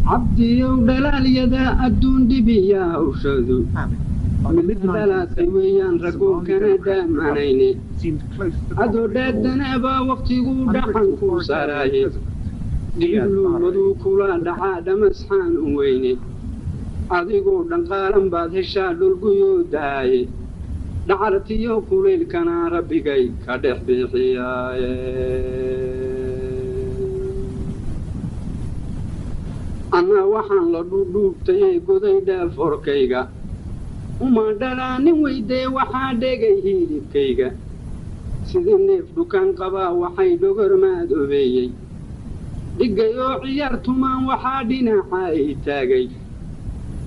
عبدي ودلال يدا أدون دبيا وشذو مثل سويان ركون كندا معنيني أدو دادنا با وقتي قودا حنكو سراي ديلو مدو كولا دعا دمسحان ويني أديقو دنقالن بعد هشاد القيوداي دعرتيو كوليل كان ربي جاي كدح بحياي أنا وحن لدودوب تيجي قدي دا فركيجا وما دلاني ويدي وحاديجي هيدي كيجا سيدني فدكان قبا وحي دغر ما دوبيي دقيو عيارتما وحادينا حاي تاجي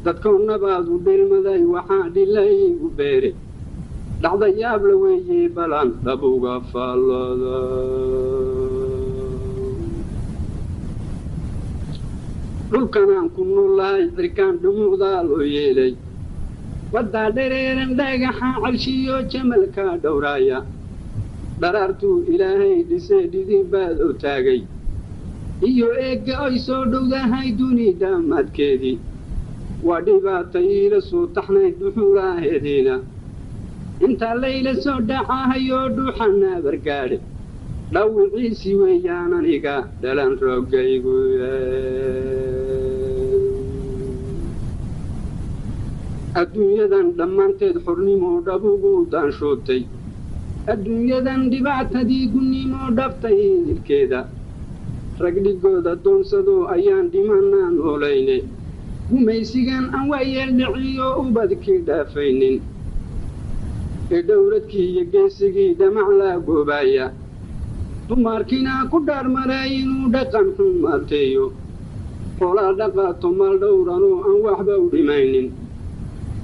dadkoon nabaadu dhilmaday waxaa dhilay u beere dhacda yaab la weeyey balan dhabuga faallooda dhulkanaan ku noolahay cirkaan dhumuuqdaa loo yeelay waddaa dhereeran dhagaxa calshiyo jamalka dhowraaya dharaartuu ilaahay dhisay dhidinbaad oo taagay iyo eegga ay soo dhowdahay dunida madkeedii وديباتي لسوطحنا دحورا هدينا انت الليلة سوداحا هيو دوحنا برقاري لو عيسي ويانا نيقا دلان روغيقو الدنيا دان لمان تدحرني مودابوغو دان شوتي الدنيا دان دبعتا دي قني مودابتي الكيدا رقلي قودا دون صدو ايان ديمانا نوليني وميسيغان أنوايا الدعيو وبدكي دافينين دورتكي يقيسيكي دمع لا قبايا تماركينا كدار مرايين ودقان حمالتيو ولا دقا تمال دورانو أنواح بودمينين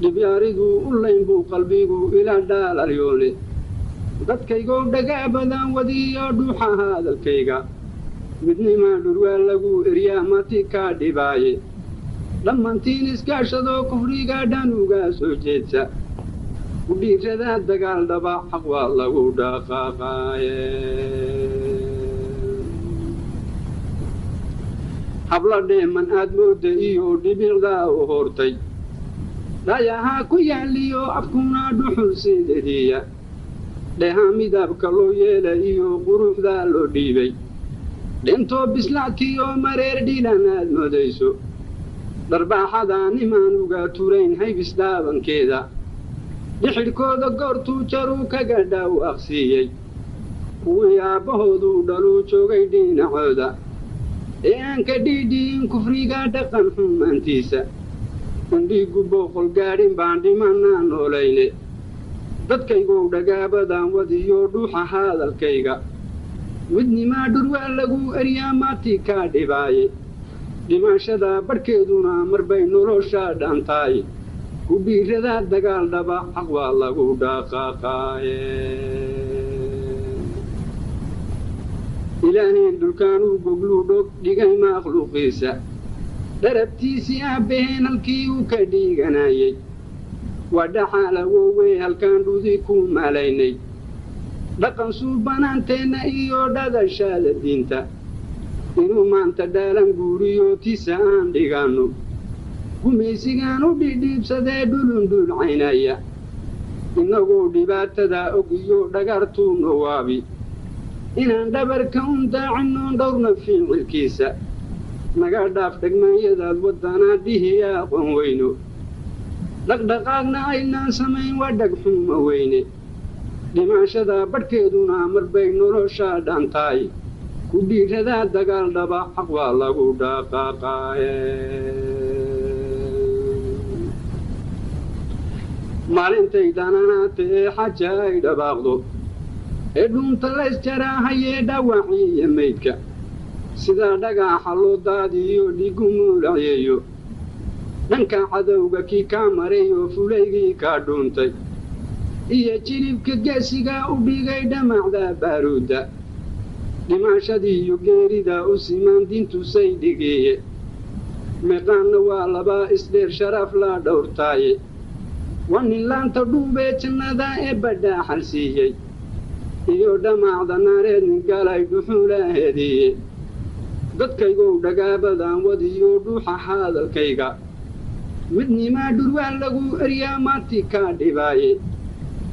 لبياردو أولين بو قلبيقو إلى دال اليوني dadkaygo dhagaa badan wadiyo dhuuxa hadalkayga midnima dhurwaa lagu eriyaa mati ka dhibaaye dhammaantiin iskaashadoo kufriga dhan uga soo jeedsa kudhiirada dagaal dhaba xaq waa lagu dhaqaaqaaye habla dheeman aad mooda iyo dhibicdaa u hortay dhayahaa ku yaaliyo afkuna dhuxul sideediya dheha midabka loo yeela iyo quruxdaa loo dhiibay dhintoo bislaadkiyo mareer dhilan aad moodayso darbaaxada nimaan uga turayn haybis dhaabankeeda dhixidhkooda goortuu jaruu kaga dhaw aqsiiyey kuwii aabbahoodu dhaluu joogay dhinacooda ee aan ka dhiidhiin kufriga dhaqan xumaantiisa indhiigu boqol gaadhin baan dhimanaa noolayne dadkaygow dhagaabadan wadiyo dhuuxa hadalkayga midnimaa dhurwaa lagu eryaa mati kaa dhibaaye dhimashada barhkeeduna marbay nolosha dhantaay ku dhiirada dagaal dhaba xaq waa lagu dhaqaaqaaye ilaahayn dhulkaanuu gogluu dhog dhigay makhluuqiisa dharabtiisii aabbaheen halkii uu ka dhiiganayay waa dhaxaala woowey halkaan dhudi ku malaynay dhaqan suubanaanteenna iyo dhadashaada diinta inuu maanta dhaalan guuriyo tisa aan dhiganno gumaysigaan u dhidhiibsadee dhulundhulcaynaya innagoo dhibaatada og iyo dhagartuu nawaabi inaan dhabarka un daacinnoon dhowrna ficilkiisa naga dhaaf dhegmaanyadaad waddanaa dhihiya aqoon weyno dhaqdhaqaaqna aynaan samayn waa dhagxuma weyne dhimashada badhkeeduna marbay nolosha dhantaay ku dhiirada dagaal dhaba xaq waa lagu dhaqaaqaaye maalintay dhananaata ee xaja ay dhabaaqdo ee dhuunta laysjaraahayee dhaawaciiyo maydka sida dhagaxa loo daadiyo dhigu muulaceeyo dhanka cadowga kii kaa mareeyo fulaygii kaa dhuuntay iyo jilibka geesiga u dhigay dhamacda baaruudda dhimashadii iyo geerida u simaan diintusay dhigeeye meeqaanna waa labaa isdheer sharaf la dhowrtaaye waa nin laanta dhuubee jannada ee badhaaxal siiyey iyo dhamacda naareed ningalay dhuxula hediye dadkaygow dhagaabadaan wadiyo dhuuxa hadalkayga midnimaa dhurwaan lagu eryaa maantii kaa dhibaaye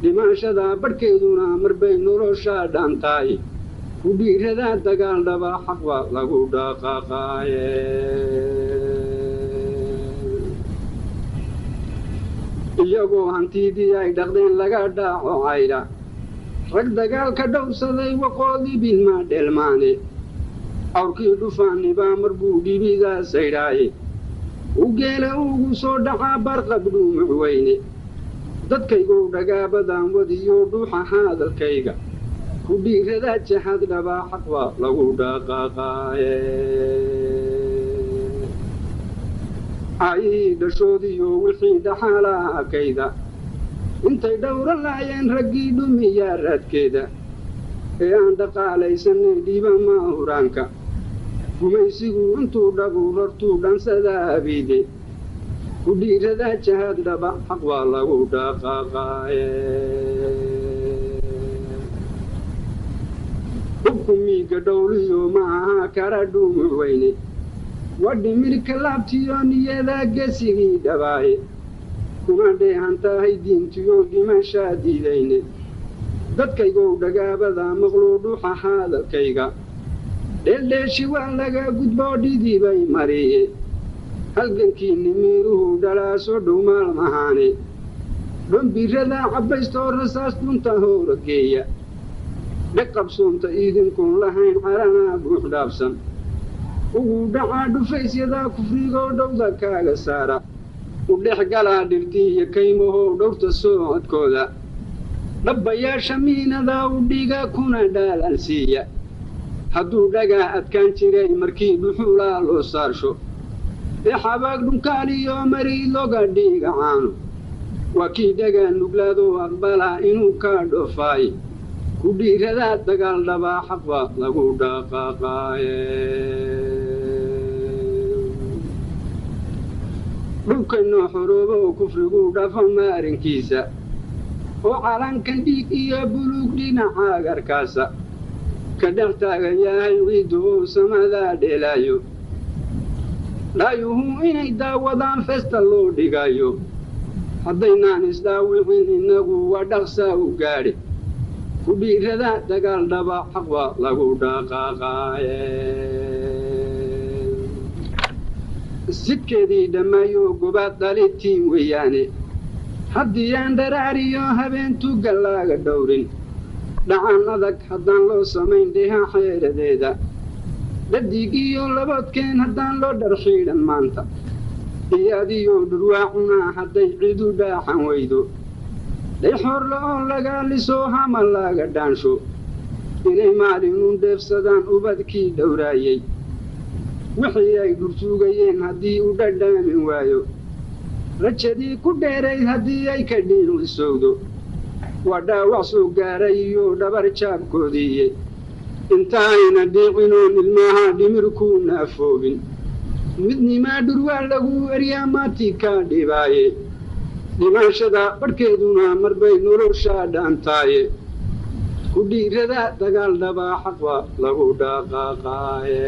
dhimaashada badhkeeduna marbay noloshaa dhaantaay ku dhiiradaa dagaal dhabaa xaqba lagu dhaqaaqaaye iyagoo hantidii ay dhaqdeen laga dhaaco caydha rag dagaalka dhowrsaday waqoodii bilmaa dheelmaane awrkii dhufaannibaa mar buu dhibidaa saydhaaye u geela ugu soo dhacaa barqab dhuumuc weyne dadkaygow dhagaabadaan wadiyo dhuuxa hadalkayga ku dhiiradaa jahad dhabaa xaqba lagu dhaqaaqaaye ayii dhashoodiyo wixii dhaxaalaa kayda intay dhowran laayeen raggii dhumiyaa raadkeeda ee aan dhaqaalaysanay dhiiba maahuraanka gumaysigu intuu dhabu rartuu dhansadaa abiide ku dhiiradaa jahad dhaba xaq waa lagu dhaqaaqaaye hubku miiga dhowliyo ma aha kara dhuumuc weyne wadhimirka laabtiyo niyadaa gesigii dhabaaye kuma dheehan tahay diintiyo dhimashaa diidayne dadkaygow dhagaabada maqluu dhuuxa hadalkayga dheeldheeshi waa laga gudboo dhidibay mariye halgankii nimiiruhu dhalaaso dhow maalmahaane dhambiradaa cabbaystoo rasaas dhunta howra geeya dhaqabsoonta iidinkun lahayn calanaa buux dhaabsan ugu dhacaa dhufaysyada kufrigoo dhowda kaaga saara u dhex galaa dhirtii iyo kaymahow dhowrta socodkooda dhabbayaasha miinadaa u dhiga kuna dhaalan siiya hadduu dhagaa adkaan jiray markii dhuxulaa loo saarsho ee xabaag dhunkaaliyo marii loga dhiiga caano waa kii dhagaa nuglaadoo aqbalaa inuu kaa dhoofaay ku dhiiradaa dagaal dhabaa xaqba lagu dhaqaaqaaye dhulkaynoo xoroobo kufrigu dhafa maarinkiisa oo calankan dhiig iyo buluug dhinaca agarkaasa ka dhex taagan yahay ciiddu oo samadaa dheelaayo dhaayuhu inay daawadaan feesta loo dhigayo haddaynaan isdhaawicin innagu waa dhaqsaa u gaadhe ku dhiiradaa dagaal dhaba xaqba lagu dhaqaaqaaye sidkeedii dhammaayo gobaad dhalitiin weeyaane haddii aan dharaariyo habeentu gallaaga dhowrin dhacan adag haddaan loo samayn dheha xeeradeeda dhadig iyo laboodkeen haddaan loo dharxiidhan maanta iyadiyo dhurwaacunaa hadday cidu dhaaxan weydo dhayxoorla oo laga liso hama laga dhaansho inay maalinun dheefsadaan ubadkii dhowraayey wixii ay dhursuugayeen haddii u dhadhaamin waayo rajadii ku dheerayd haddii ay ka dhiicisowdo waa dhaawac soo gaaray iyo dhabar jaabkoodiiye intaayna dhiicinoon ilmaha dhimirku naafoobin midnimaa dhurwaa lagu eryaa maatii kaa dhibaaye dhimaashada badhkeeduna marbay noloshaa dhaantaaye ku dhiiradaa dagaal dhabaa xaqba lagu dhaqaaqaaye